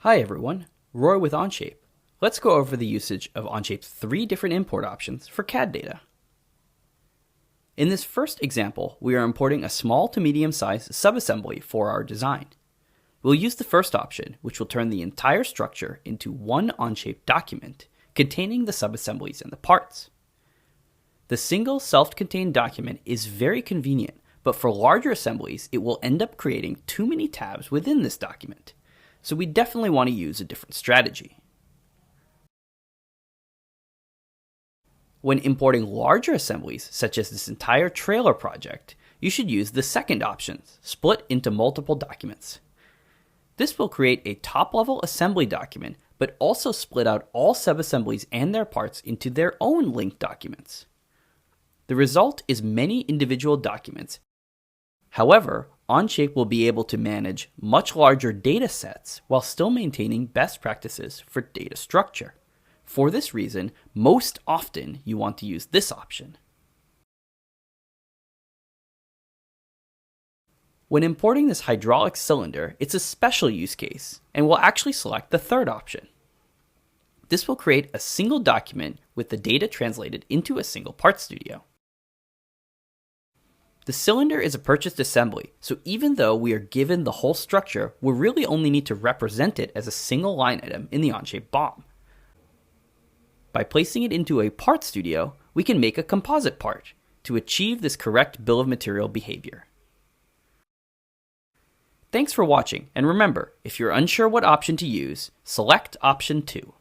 Hi everyone, Roy with Onshape. Let's go over the usage of Onshape's 3 different import options for CAD data. In this first example, we are importing a small to medium-sized subassembly for our design. We'll use the first option, which will turn the entire structure into one Onshape document containing the subassemblies and the parts. The single self-contained document is very convenient, but for larger assemblies, it will end up creating too many tabs within this document. So we definitely want to use a different strategy. When importing larger assemblies, such as this entire trailer project, you should use the second option, split into multiple documents. This will create a top-level assembly document, but also split out all subassemblies and their parts into their own linked documents. The result is many individual documents. However, Onshape will be able to manage much larger data sets while still maintaining best practices for data structure. For this reason, most often you want to use this option. When importing this hydraulic cylinder, it's a special use case, and we'll actually select the third option. This will create a single document with the data translated into a single part studio. The cylinder is a purchased assembly, so even though we are given the whole structure, we really only need to represent it as a single line item in the Onshape BOM. By placing it into a part studio, we can make a composite part to achieve this correct bill of material behavior. Thanks for watching, and remember, if you're unsure what option to use, select option 2.